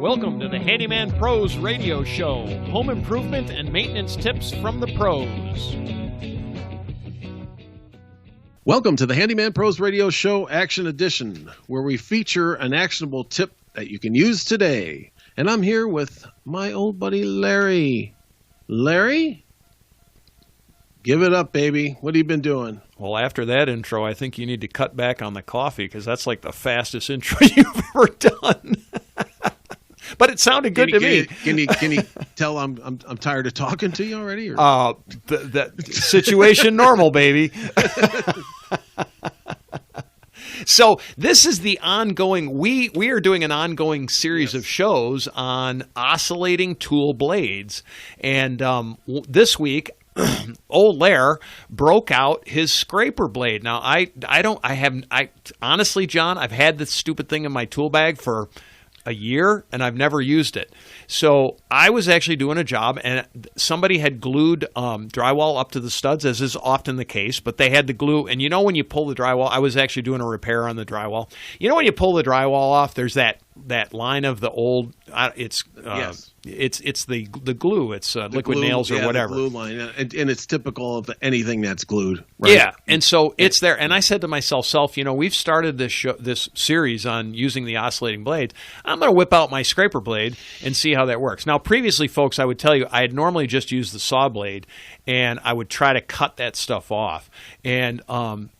Welcome to the Handyman Pros Radio Show, home improvement and maintenance tips from the pros. Welcome to the Handyman Pros Radio Show Action Edition, where we feature an actionable tip that you can use today. And I'm here with my old buddy Larry. Larry? Give it up, baby. What have you been doing? Well, after that intro, I think you need to cut back on the coffee because that's like the fastest intro you've ever done. But it sounded good to me. Can you tell I'm tired of talking to you already? Or? That situation normal, baby. So this is the ongoing. We are doing an ongoing series of shows on oscillating tool blades, and this week, old Lair broke out his scraper blade. Now I honestly, John, I've had this stupid thing in my tool bag for a year, and I've never used it. So I was actually doing a job, and somebody had glued drywall up to the studs, as is often the case, but they had the glue. And you know when you pull the drywall, I was actually doing a repair on the drywall. You know when you pull the drywall off, there's that line of the old, yes. It's the glue. It's liquid glue, nails or whatever. The glue line, and it's typical of anything that's glued. Right? Yeah, and so it's there. And I said to myself, we've started this series on using the oscillating blades. I'm going to whip out my scraper blade and see how that works. Now, previously, folks, I would tell you I had normally just used the saw blade, and I would try to cut that stuff off, and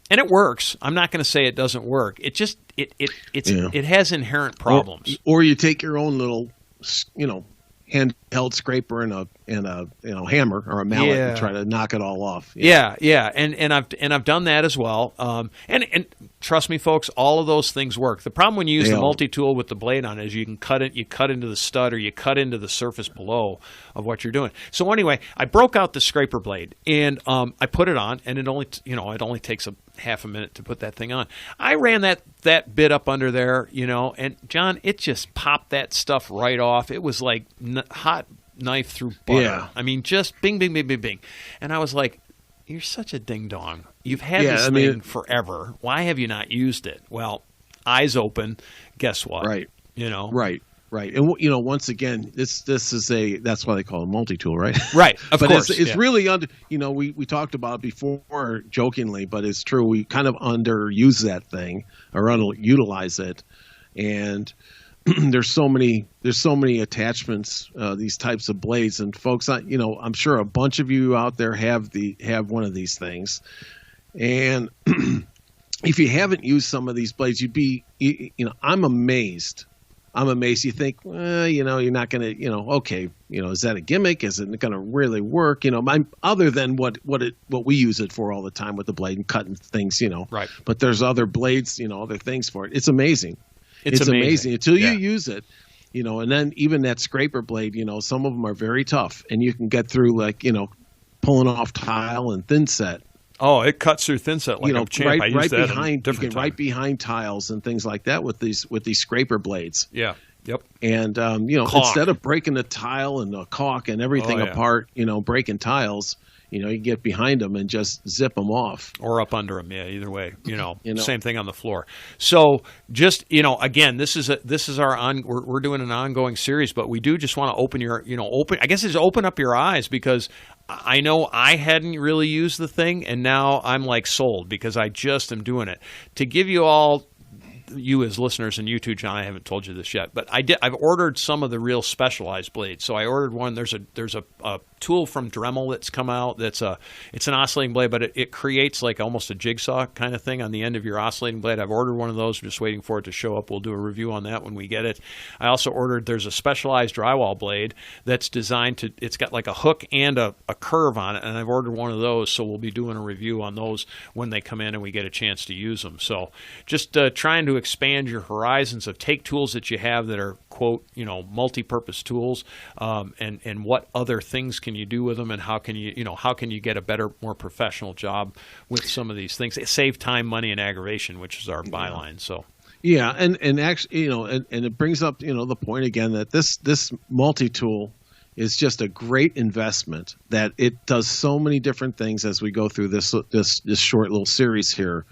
it works. I'm not going to say it doesn't work. It just it has inherent problems. Or you take your own little, handheld scraper and a hammer or a mallet and try to knock it all off. Yeah. And I've done that as well. And trust me, folks, all of those things work. The problem when you use the multi-tool with the blade on it is you can cut into the stud or you cut into the surface below of what you're doing. So anyway, I broke out the scraper blade and I put it on, and it only takes a half a minute to put that thing on. I ran that bit up under there, and John, it just popped that stuff right off. It was like hot knife through butter. Yeah. I mean, just bing, bing, bing, bing, bing. And I was like, you're such a ding-dong. You've had this thing forever. Why have you not used it? Well, eyes open. Guess what? Right. Right. And, once again, that's why they call it a multi-tool, right? Right, of course. It's really we talked about it before jokingly, but it's true. We kind of underuse that thing or underutilize it. And there's so many attachments, these types of blades. And folks, I'm sure a bunch of you out there have one of these things. And if you haven't used some of these blades, I'm amazed. You think, you're not going to, okay, is that a gimmick? Is it going to really work? Other than what we use it for all the time with the blade and cutting things, Right. But there's other blades, other things for it. It's amazing. It's amazing until you use it, and then even that scraper blade, some of them are very tough, and you can get through pulling off tile and thin set. Oh, it cuts through thin set like a champ. Right behind tiles and things like that with these scraper blades. Yeah. Yep. And instead of breaking the tile and the caulk and everything apart, breaking tiles, you get behind them and just zip them off. Or up under them, yeah, either way. Same thing on the floor. So just, again, this is we're doing an ongoing series, but we do just want to open up your eyes, because I know I hadn't really used the thing, and now I'm like sold because I just am doing it. To give you all, you as listeners, and you too, John, I haven't told you this yet, but I've ordered some of the real specialized blades. So I ordered one. There's a tool from Dremel that's come out. It's an oscillating blade, but it creates like almost a jigsaw kind of thing on the end of your oscillating blade. I've ordered one of those. I'm just waiting for it to show up. We'll do a review on that when we get it. I also ordered, there's a specialized drywall blade that's designed it's got like a hook and a curve on it, and I've ordered one of those, so we'll be doing a review on those when they come in and we get a chance to use them. So just trying to expand your horizons of take tools that you have that are, quote, multi-purpose tools, and what other things can you do with them, and how can you get a better, more professional job with some of these things. Save time, money, and aggravation, which is our byline. So yeah, and actually, and it brings up the point again that this multi-tool is just a great investment, that it does so many different things as we go through this short little series here,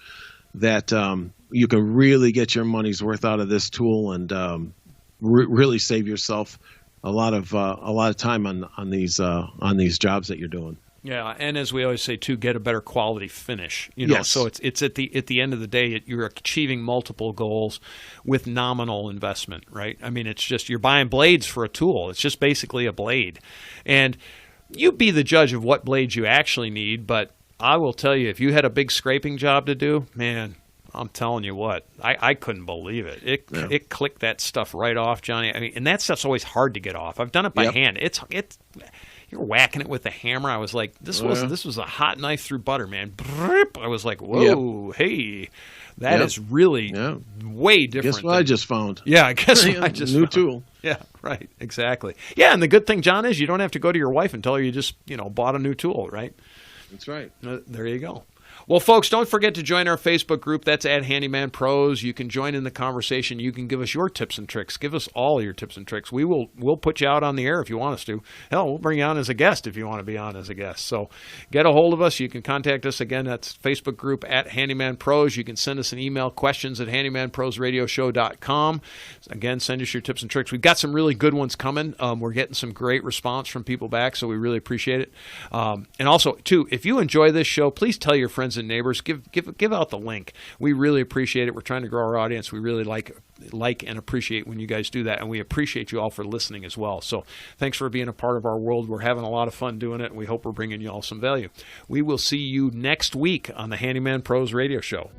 that you can really get your money's worth out of this tool. And really save yourself a lot of time on these jobs that you're doing. Yeah, and as we always say too, get a better quality finish. Yes. So it's at the end of the day, you're achieving multiple goals with nominal investment, right? I mean, it's just you're buying blades for a tool. It's just basically a blade, and you be the judge of what blades you actually need. But I will tell you, if you had a big scraping job to do, man, I'm telling you what, I couldn't believe it. It clicked that stuff right off, Johnny. I mean, and that stuff's always hard to get off. I've done it by hand. It's you're whacking it with a hammer. I was like, this was a hot knife through butter, man. I was like, whoa, hey, that is really way different. Guess what I just found? Yeah, I guess what I just new found. tool. Yeah, right, exactly. Yeah, and the good thing, John, is you don't have to go to your wife and tell her you just bought a new tool, right? That's right. There you go. Well, folks, don't forget to join our Facebook group. That's at Handyman Pros. You can join in the conversation. You can give us your tips and tricks. Give us all your tips and tricks. We'll put you out on the air if you want us to. Hell, we'll bring you on as a guest if you want to be on as a guest. So get a hold of us. You can contact us. Again, that's Facebook group at Handyman Pros. You can send us an email, questions at handymanprosradioshow.com. Again, send us your tips and tricks. We've got some really good ones coming. We're getting some great response from people back, so we really appreciate it. And also, too, if you enjoy this show, please tell your friends and neighbors. Give out the link. We really appreciate it. We're trying to grow our audience. We really like and appreciate when you guys do that, and we appreciate you all for listening as well. So thanks for being a part of our world. We're having a lot of fun doing it, and we hope we're bringing you all some value. We will see you next week on the Handyman Pros Radio Show.